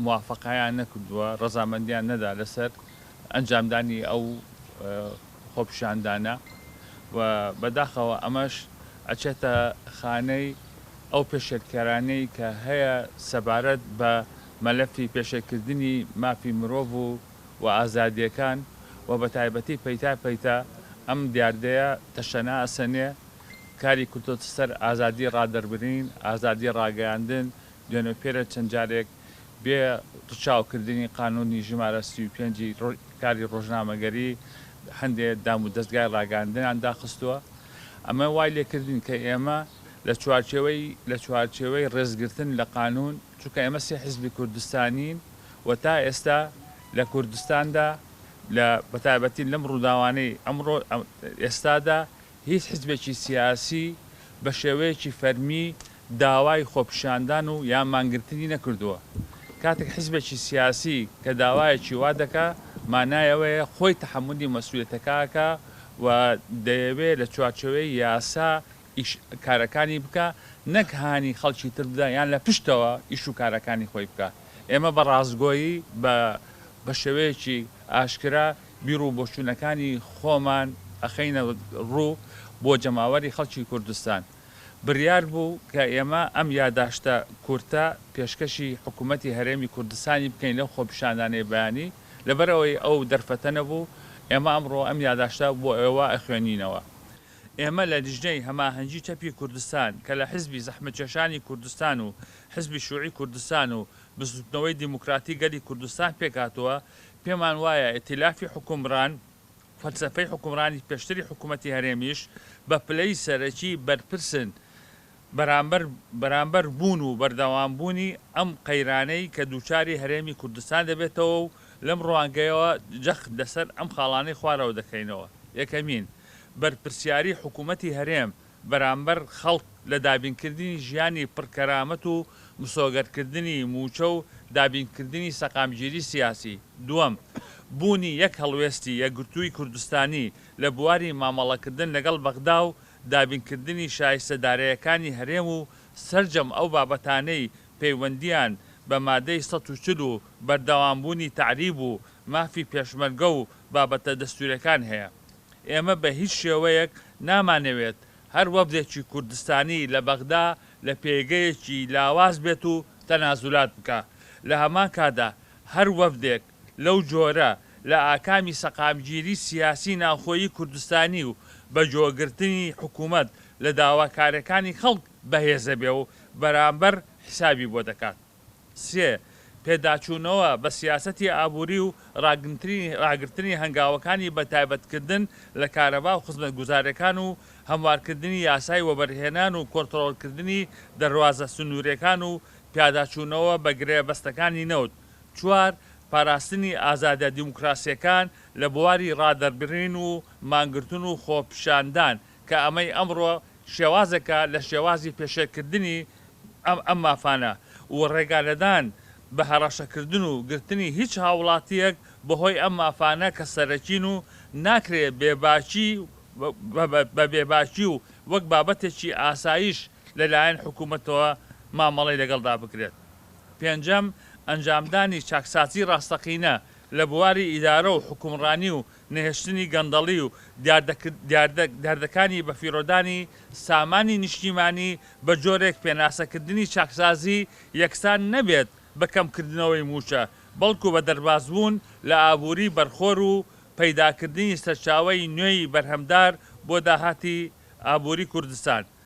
موافقەیان نەکردووە، ڕەزامەندیان نەدا لەسەر ئەنجامدانی ئەو خۆپیشاندانە و بەداخەوە ئەمەش ئەچێتە خانەی ئەو پێشێرکارانەی کە هەیە سەبارەت بە مەلەفی پێشێرکردنی مافی مرۆڤ و ئازادیەکان و بە تایبەتی پەیتا ئەم دیاردەیە تەشەنا ئەسەنێ کاری کورتۆتە سەر ئازادی ڕادەربرین، ئازادی ڕاگەیاندن، دوێنێپێرە چەند جارێک بێ ڕچاوکردنی قانونی ژمارە 35 کاری ڕۆژنامەگەری هەندێک دام و دەستگای ڕاگەاندنیان داخستووە. ئەمە وای لێکردین کە ئێمە لە چوارچێوەی ڕێزگرتن لە قانون، چونکە ئێمە سێ حیزبی کوردستانین و تا ئێستا لە کوردستاندا لە بەتایبەتی لەم ڕووداوانەی ئەمڕۆ ئێستادا هیچ حیزبێکی سیاسی بە شێوەیەکی فەرمی داوای خۆپیشاندان و یان مانگرتنی نەکردووە. کاتێک حیزبێکی سیاسی کە داوایەکی وا دەکا مانایەوەیە خۆی تەحملی مەسئولیەتەکەکە و دەیەوێت لە چوارچێوەی یاسا کارەکانی بکە، نەک هانی خەڵکی تر بدە یان لە پشتەوە ئیش و کارەکانی خۆی بکە. ئێمە بە ڕازگۆیی بە شێوەیەکی ئاشکرا بیر و بۆچوونەکانی خۆمان ئەخەینە ڕوو بۆ جەماوەری خەڵکی کوردستان. بڕیار بوو کە ئێمە ئەم یاداشتە کورتە پێشکەشی حکوومەتی هەرێمی کوردستانی بکەین لەو خۆپیشاندانەی بەیانی، لەبەرەوەی ئەو دەرفەتە نەبوو ئێمە ئەمڕۆ ئەم یاداشتە بۆ ئێوە ئەخوێنینەوە. ئێمە لە لیژنەی هەماهەنگی چەپی کوردستان کە لە حیزبی زەحمەتکێشانی کوردستان و حیزبی شووعی کوردستان و بزوتنەوەی دیموکراتی گەلی کوردستان پێکاتەوە، پێمان وایە ئێتیلافی حکومڕان فەلسەفەی حکومڕانی پێشتری حکوومەتی هەرێمیش بە پلەی سەرەکی بەرپرسن بەرامبەر بوون و بەردەوامبوونی ئەم قەیرانەی کە دووچاری هەرێمی کوردستان دەبێتەوە و لەم ڕوانگەیەوە جەخ لەسەر ئەم خاڵانەی خوارەوە دەکەینەوە. یەکەمین، بەرپرسیاری حکوومەتی هەرێم بەرامبەر خەڵک لە دابینکردنی ژیانی پڕکەرامەت و مسۆگەرکردنی موچە و دابینکردنی سەقامگیری سیاسی. دووەم، بوونی یەک هەڵوێستی یەکگرتووی کوردستانی لە بواری مامەڵەکردن لەگەڵ بەغدا و دابینکردنی شایستەدارەیەکانی هەرێم و سەرجەم ئەو بابەتانەی پەیوەندیان بە مادەی 140 و بەردەوامبوونی تعریب و مافی پێشمەرگە و بابەتە دەستوورەکان هەیە. ئێمە بە هیچ شێوەیەک نامانەوێت هەر وەفدێکی کوردستانی لە بەغدا لە پێگەیەکی لاواز بێت و تەنازولات بکە. لە هەمان کادا هەر وەفدێک لەو جۆرە لە ئاکامی سەقامگیری سیاسی ناوخۆیی کوردستانی و بە جۆگرتنی حکوومەت لە داواکارەکانی خەڵک بەهێزە بێ و بەرامبەر حسابی بۆ دەکات. سێ، پێداچوونەوە بە سیاسەتی ئابووری و ڕاگررتنی هەنگاوەکانی بەتایبەتکردن لە کارەبا و خزمەتگوزارەکان و هەموارکردنی یاسای وەبەرهێنان و کۆنتڕۆڵکردنی دەڕوازە سنوورەکان و پیاداچوونەوە بە گرێبەستەکانی نەوت. چوار، پاراستنی ئازادە دیموکراسیەکان لە بواری ڕادەربرین و مانگرتن و خۆپیشاندان کە ئەمەی ئەمڕۆ شێوازەکە لە شێوازی پێشێرکردنی ئەم مافانە و ڕێگالەدان بە هەڕەشەکردن و گرتنی هیچ هاوڵاتیەک بەهۆی ئەم مافانە کە سەرەکین و ناکرێت بە بێباچی و وەک بابەتێکی ئاسایش لەلایەن حکوومەتەوە مامەڵی لەگەڵدا بکرێت. پێنجەم، ئەنجامدانی چاکسازی ڕاستەقینە لە بواری ئیدارە و حکومڕانی و نەهێشتنی گەندەڵی و دیاردەکانی بەفیرۆدانی سامانی نیشتیمانی بە جۆرێک پێناسەکردنی چاکسازی یەکسان نەبێت بە کەمکردنەوەی موچە، بەڵکو بە دەربازبوون لە ئابووری بەرخۆر و پەیداکردنی سەرچاوەی نوێی بەرهەمدار بۆ داهاتی ئابووری کوردستان.